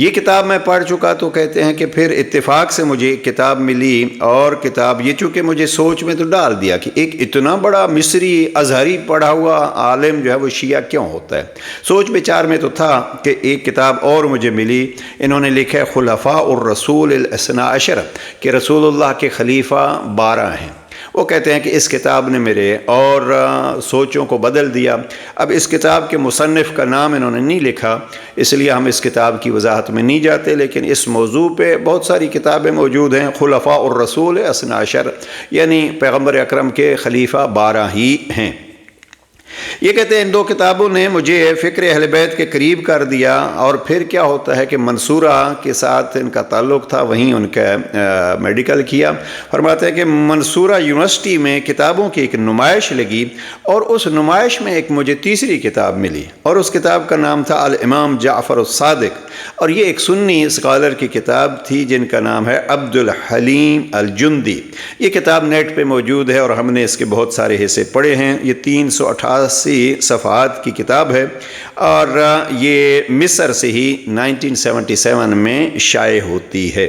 یہ کتاب میں پڑھ چکا تو کہتے ہیں کہ پھر اتفاق سے مجھے کتاب ملی، اور کتاب یہ چونکہ مجھے سوچ میں تو ڈال دیا کہ ایک اتنا بڑا مصری ازہری پڑھا ہوا عالم جو ہے وہ شیعہ کیوں ہوتا ہے۔ سوچ بچار میں تو تھا کہ ایک کتاب اور مجھے ملی، انہوں نے لکھا ہے خلفاء الرسول الاثنا عشر، کہ رسول اللہ کے خلیفہ 12 ہیں۔ وہ کہتے ہیں کہ اس کتاب نے میرے اور سوچوں کو بدل دیا۔ اب اس کتاب کے مصنف کا نام انہوں نے نہیں لکھا، اس لیے ہم اس کتاب کی وضاحت میں نہیں جاتے، لیکن اس موضوع پہ بہت ساری کتابیں موجود ہیں۔ خلفاء الرسول اثنا عشر یعنی پیغمبر اکرم کے خلیفہ 12 ہی ہیں۔ یہ کہتے ہیں ان دو کتابوں نے مجھے فکر اہل بیت کے قریب کر دیا، اور پھر کیا ہوتا ہے کہ منصورہ کے ساتھ ان کا تعلق تھا، وہیں ان کا میڈیکل کیا۔ فرماتے ہیں کہ منصورہ یونیورسٹی میں کتابوں کی ایک نمائش لگی، اور اس نمائش میں ایک مجھے تیسری کتاب ملی، اور اس کتاب کا نام تھا الامام جعفر الصادق، اور یہ ایک سنی اسکالر کی کتاب تھی جن کا نام ہے عبد الحلیم الجندی۔ یہ کتاب نیٹ پہ موجود ہے، اور ہم نے اس کے بہت سارے حصے پڑھے ہیں۔ یہ 388 صفحات کی کتاب ہے، اور یہ مصر سے ہی 1977 میں شائع ہوتی ہے۔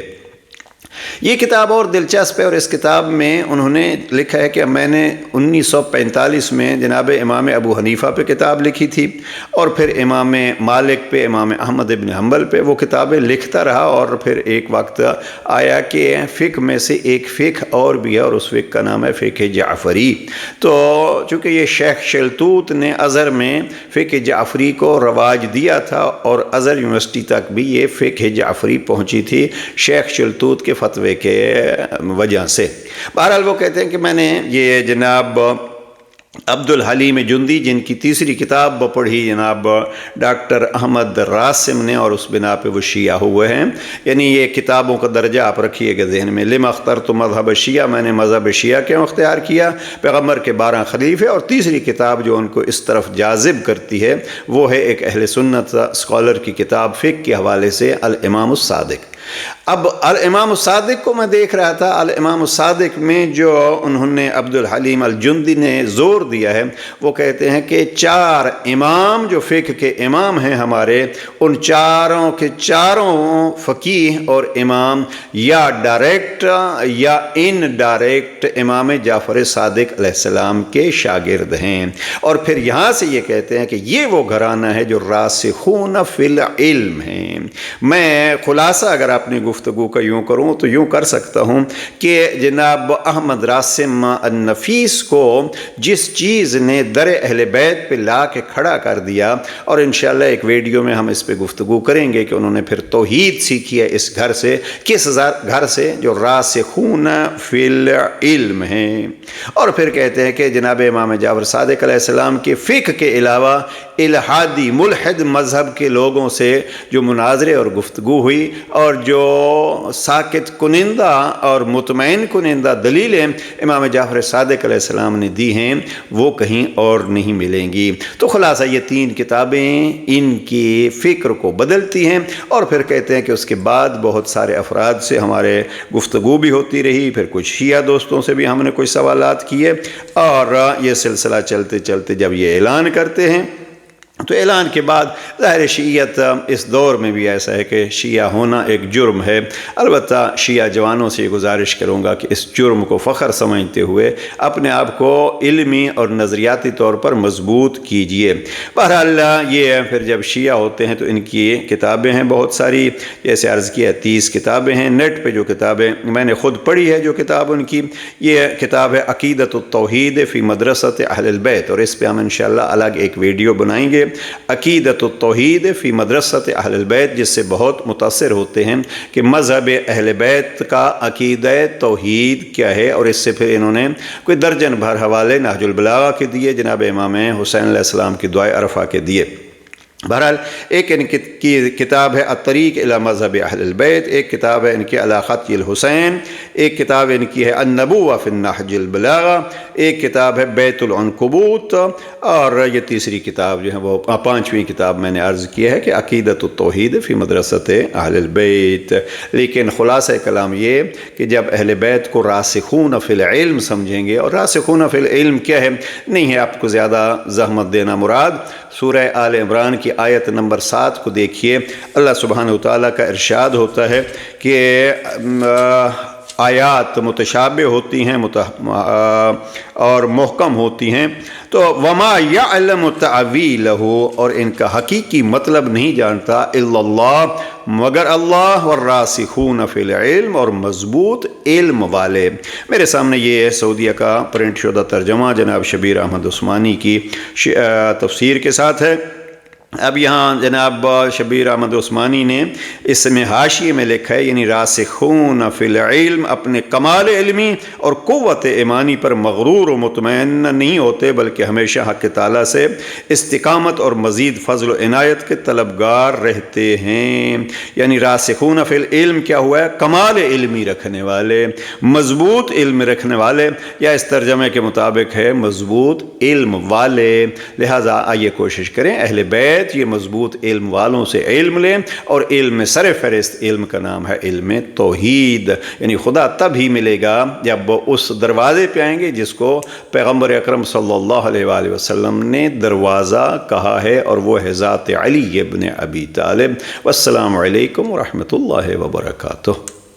یہ کتاب اور دلچسپ ہے، اور اس کتاب میں انہوں نے لکھا ہے کہ میں نے 1945 میں جناب امام ابو حنیفہ پہ کتاب لکھی تھی، اور پھر امام مالک پہ، امام احمد ابن حنبل پہ وہ کتابیں لکھتا رہا، اور پھر ایک وقت آیا کہ فقہ میں سے ایک فقہ اور بھی ہے، اور اس فقہ کا نام ہے فقہ جعفری۔ تو چونکہ یہ شیخ شلتوت نے ازہر میں فقہ جعفری کو رواج دیا تھا، اور ازہر یونیورسٹی تک بھی یہ فقہ جعفری پہنچی تھی شیخ شلتوت کے فتوے کے وجہ سے۔ بہرحال وہ کہتے ہیں کہ میں نے یہ جناب عبد الحلیم جندی، جن کی تیسری کتاب پڑھی جناب ڈاکٹر احمد راسم نے، اور اس بنا پہ وہ شیعہ ہوئے ہیں۔ یعنی یہ کتابوں کا درجہ آپ رکھیے گا ذہن میں، لما اخترت مذہب شیعہ، میں نے مذہب شیعہ کیوں اختیار کیا، پیغمبر کے 12 خلیفے، اور تیسری کتاب جو ان کو اس طرف جاذب کرتی ہے وہ ہے ایک اہل سنت اسکالر کی کتاب فقہ کے حوالے سے الامام الصادق۔ اب الامام الصادق کو میں دیکھ رہا تھا، الامام الصادق میں جو انہوں نے عبد الحلیم الجندی نے زور دیا ہے، وہ کہتے ہیں کہ 4 امام جو فقہ کے امام ہیں ہمارے، ان چاروں کے چاروں فقیہ اور امام یا ڈائریکٹ یا ان ڈائریکٹ امام جعفر صادق علیہ السلام کے شاگرد ہیں۔ اور پھر یہاں سے یہ کہتے ہیں کہ یہ وہ گھرانہ ہے جو راسخون فی العلم ہیں۔ میں خلاصہ اگر اپنی گفتگو کا یوں کروں تو یوں کر سکتا ہوں کہ جناب احمد راسم النفیس کو جس چیز نے در اہل بیت پہ لا کے کھڑا کر دیا، اور انشاءاللہ ایک ویڈیو میں ہم اس پہ گفتگو کریں گے کہ انہوں نے پھر توحید سیکھی ہے اس گھر سے، کس گھر سے، جو راسخون فی العلم ہیں۔ اور پھر کہتے ہیں کہ جناب امام جعفر صادق علیہ السلام کے فقہ کے علاوہ الہادی ملحد مذہب کے لوگوں سے جو مناظرے اور گفتگو ہوئی، اور جو ساکت کنندہ اور مطمئن کنندہ دلیلیں امام جعفر صادق علیہ السلام نے دی ہیں وہ کہیں اور نہیں ملیں گی۔ تو خلاصہ یہ 3 کتابیں ان کی فکر کو بدلتی ہیں، اور پھر کہتے ہیں کہ اس کے بعد بہت سارے افراد سے ہمارے گفتگو بھی ہوتی رہی، پھر کچھ شیعہ دوستوں سے بھی ہم نے کچھ سوالات کیے، اور یہ سلسلہ چلتے چلتے جب یہ اعلان کرتے ہیں تو اعلان کے بعد ظاہر شیعیت اس دور میں بھی ایسا ہے کہ شیعہ ہونا ایک جرم ہے۔ البتہ شیعہ جوانوں سے گزارش کروں گا کہ اس جرم کو فخر سمجھتے ہوئے اپنے آپ کو علمی اور نظریاتی طور پر مضبوط کیجئے۔ بہرحال یہ پھر جب شیعہ ہوتے ہیں تو ان کی کتابیں ہیں بہت ساری، جیسے عرض کیا 30 کتابیں ہیں۔ نیٹ پہ جو کتابیں میں نے خود پڑھی ہے جو کتاب ان کی، یہ کتاب ہے عقیدۃ التوحید فی مدرسۃ اہل البیت، اور اس پہ ہم انشاءاللہ الگ ایک ویڈیو بنائیں گے، عقیدۃ التوحید فی مدرسۃ اہل البیت، جس سے بہت متاثر ہوتے ہیں کہ مذہب اہل بیت کا عقیدہ توحید کیا ہے، اور اس سے پھر انہوں نے کوئی درجن بھر حوالے نہج البلاغہ کے دیے، جناب امام حسین علیہ السلام کی دعائے عرفہ کے دیے۔ بہرحال ایک ان کی کتاب ہے الطریق الی مذہب اہل البیت، ایک کتاب ہے ان کی علی خطی الحسین، ایک کتاب ان کی ہے النبوہ فی النہج البلاغہ، ایک کتاب ہے بیت العنکبوت، اور یہ تیسری کتاب جو ہے وہ 5ویں کتاب میں نے عرض کیا ہے کہ عقیدۃ التوحید فی مدرسۃ اہل البیت۔ لیکن خلاصہ کلام یہ کہ جب اہل بیت کو راسخون فی العلم سمجھیں گے، اور راسخون فی العلم کیا ہے، نہیں ہے آپ کو زیادہ زحمت دینا مراد، سورہ آل عمران کی کی آیت نمبر 7 کو دیکھیے، اللہ سبحانہ وتعالیٰ کا ارشاد ہوتا ہے کہ آیات متشابہ ہوتی ہیں اور محکم ہوتی ہیں، تو وما یعلم تأویلہ، اور ان کا حقیقی مطلب نہیں جانتا الا اللہ، مگر اللہ، والراسخون فی العلم، اور مضبوط علم والے۔ میرے سامنے یہ سعودیہ کا پرنٹ شدہ ترجمہ جناب شبیر احمد عثمانی کی تفسیر کے ساتھ ہے۔ اب یہاں جناب شبیر احمد عثمانی نے اس میں حاشیے میں لکھا ہے، یعنی راسخون فی العلم اپنے کمال علمی اور قوت ایمانی پر مغرور و مطمئن نہیں ہوتے، بلکہ ہمیشہ حق تعالیٰ سے استقامت اور مزید فضل و عنایت کے طلبگار رہتے ہیں۔ یعنی راسخون فی العلم کیا ہوا ہے؟ کمال علمی رکھنے والے، مضبوط علم رکھنے والے، یا اس ترجمے کے مطابق ہے مضبوط علم والے۔ لہٰذا آئیے کوشش کریں اہل بیت یہ مضبوط علم والوں سے علم لیں، اور علم میں سر فہرست علم کا نام ہے علم توحید۔ یعنی خدا تب ہی ملے گا جب وہ اس دروازے پہ آئیں گے جس کو پیغمبر اکرم صلی اللہ علیہ وآلہ وسلم نے دروازہ کہا ہے، اور وہ ہے ذات علی ابن ابی طالب۔ والسلام علیکم ورحمۃ اللہ وبرکاتہ۔